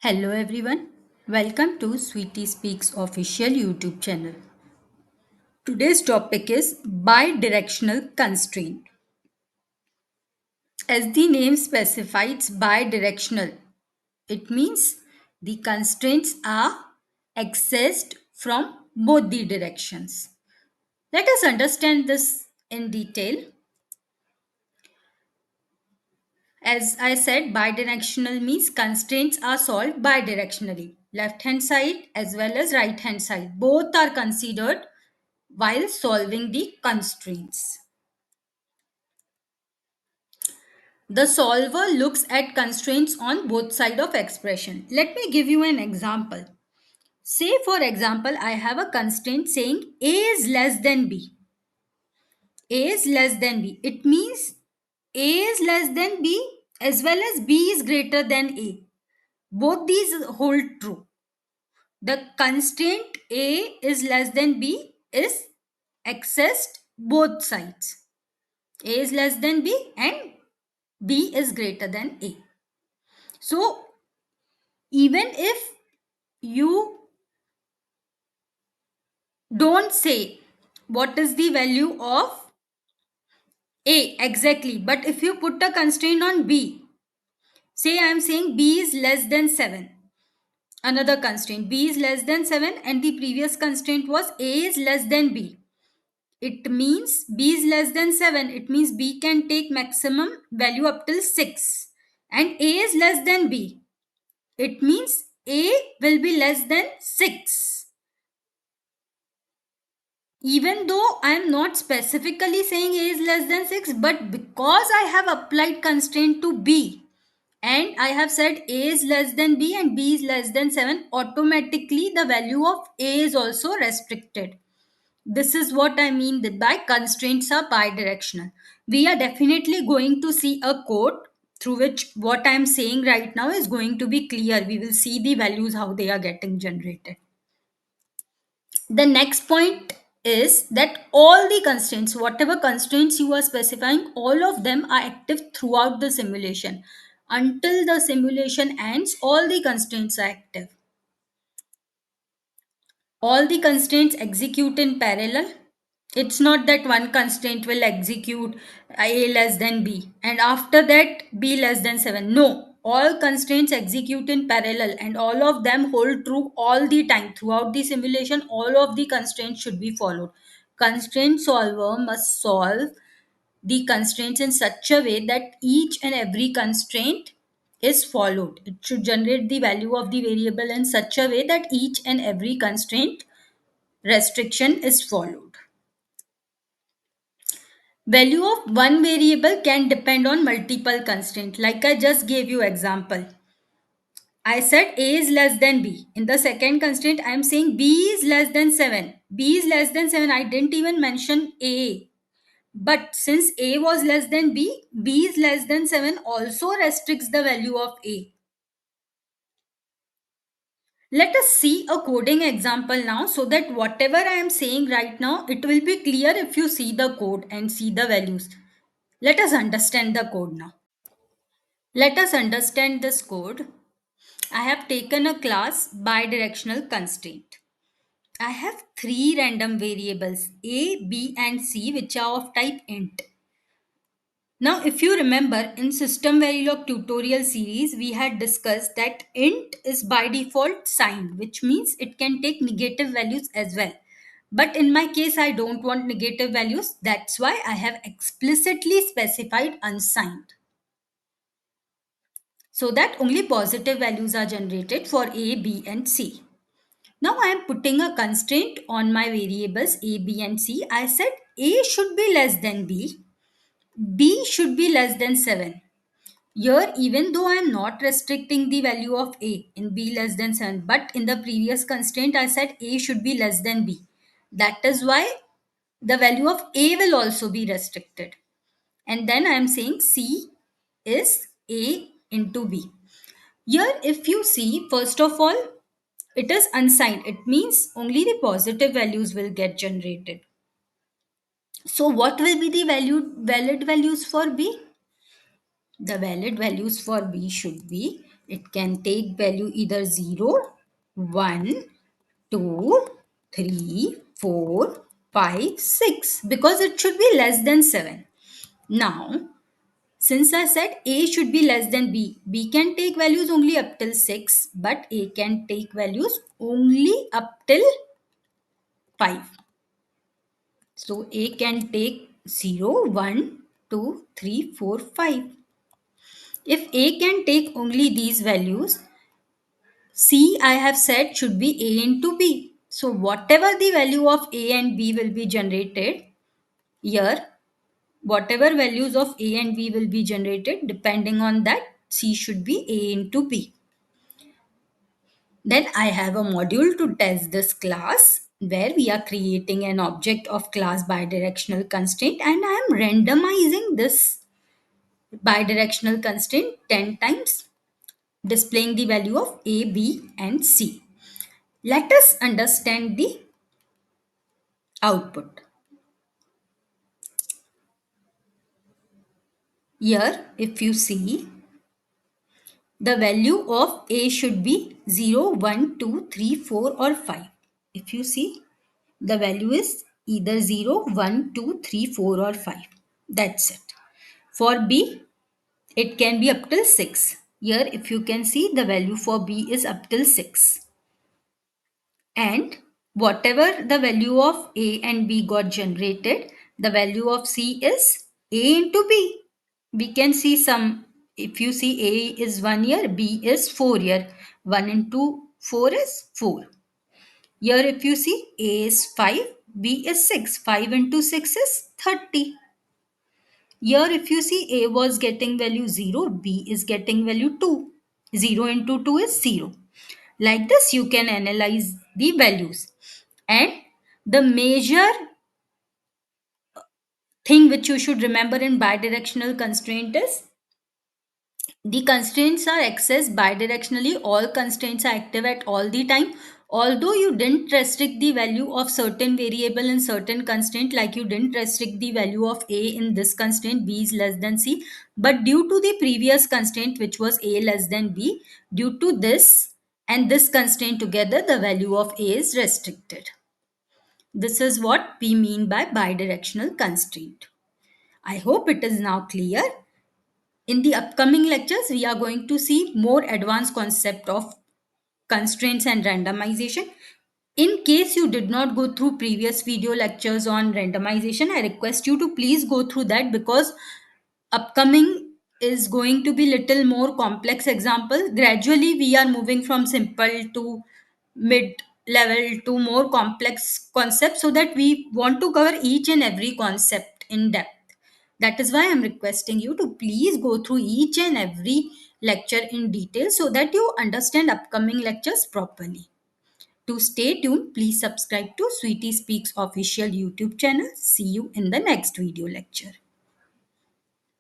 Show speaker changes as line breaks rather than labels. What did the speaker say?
Hello everyone. Welcome to Sweetie Speaks official YouTube channel. Today's topic is bidirectional constraint. As the name specifies bidirectional, it means the constraints are accessed from both the directions. Let us understand this in detail. As I said, bidirectional means constraints are solved bidirectionally. Left hand side as well as right hand side. Both are considered while solving the constraints. The solver looks at constraints on both sides of expression. Let me give you an example. Say for example, I have a constraint saying A is less than B. A is less than B. It means A is less than B as well as B is greater than A. Both these hold true. The constraint A is less than B is accessed both sides. A is less than B and B is greater than A. So even if you don't say what is the value of A exactly, but if you put a constraint on B, say I am saying B is less than 7. Another constraint B is less than 7 and the previous constraint was A is less than B. It means B is less than 7. It means B can take maximum value up till 6. And A is less than B. It means A will be less than 6. Even though I am not specifically saying A is less than 6, but because I have applied constraint to B and I have said A is less than B and B is less than 7, automatically the value of A is also restricted. This is what I mean by constraints are bidirectional. We are definitely going to see a code through which what I am saying right now is going to be clear. We will see the values, how they are getting generated. The next point is that all the constraints, whatever constraints you are specifying, all of them are active throughout the simulation. Until the simulation ends, all the constraints are active. All the constraints execute in parallel. It's not that one constraint will execute A less than B and after that B less than 7. No, all constraints execute in parallel and all of them hold true all the time. Throughout the simulation, all of the constraints should be followed. Constraint solver must solve the constraints in such a way that each and every constraint is followed. It should generate the value of the variable in such a way that each and every constraint restriction is followed. Value of one variable can depend on multiple constraints. Like I just gave you example. I said A is less than B. In the second constraint, I am saying B is less than 7. B is less than 7. I didn't even mention A. But since A was less than B, B is less than 7 also restricts the value of A. Let us see a coding example now so that whatever I am saying right now, it will be clear if you see the code and see the values. Let us understand the code now. Let us understand this code. I have taken a class bidirectional constraint. I have three random variables A, B, and C which are of type int. Now, if you remember in System Verilog tutorial series, we had discussed that int is by default signed, which means it can take negative values as well. But in my case, I don't want negative values. That's why I have explicitly specified unsigned, so that only positive values are generated for A, B, and C. Now I am putting a constraint on my variables A, B, and C. I said A should be less than B, B should be less than 7. Here, even though I am not restricting the value of A in B less than 7, but in the previous constraint, I said A should be less than B. That is why the value of A will also be restricted. And then I am saying C is A into B. Here, if you see, first of all, it is unsigned. It means only the positive values will get generated. So, what will be the valid values for B? The valid values for B should be It can take value either 0, 1, 2, 3, 4, 5, 6, because it should be less than 7. Now, since I said A should be less than B, B can take values only up till 6, but A can take values only up till 5. So A can take 0, 1, 2, 3, 4, 5. If A can take only these values, C, I have said, should be A into B. So whatever the value of A and B will be generated here, whatever values of A and B will be generated, depending on that, C should be A into B. Then I have a module to test this class where we are creating an object of class bidirectional constraint, and I am randomizing this bidirectional constraint 10 times, displaying the value of A, B and C. Let us understand the output. Here, if you see, the value of A should be 0, 1, 2, 3, 4 or 5. If you see, the value is either 0, 1, 2, 3, 4 or 5. That's it. For B, it can be up till 6. Here, if you can see, the value for B is up till 6. And whatever the value of A and B got generated, the value of C is A into B. We can see some, if you see A is 1 year, B is 4 year. 1 into 4 is 4. Here if you see A is 5, B is 6. 5 into 6 is 30. Here if you see A was getting value 0, B is getting value 2. 0 into 2 is 0. Like this you can analyze the values. And the major thing which you should remember in bidirectional constraint is the constraints are accessed bidirectionally. All constraints are active at all the time. Although you didn't restrict the value of certain variable in certain constraint, like you didn't restrict the value of A in this constraint, B is less than C. But due to the previous constraint, which was A less than B, due to this and this constraint together, the value of A is restricted. This is what we mean by bidirectional constraint. I hope it is now clear. In the upcoming lectures, we are going to see more advanced concept of constraints and randomization. In case you did not go through previous video lectures on randomization, I request you to please go through that, because upcoming is going to be little more complex example. Gradually we are moving from simple to mid level to more complex concepts, so that we want to cover each and every concept in depth. That is why I'm requesting you to please go through each and every lecture in detail, so that you understand upcoming lectures properly. To stay tuned, please subscribe to Sweetie Speaks official YouTube channel. See you in the next video lecture.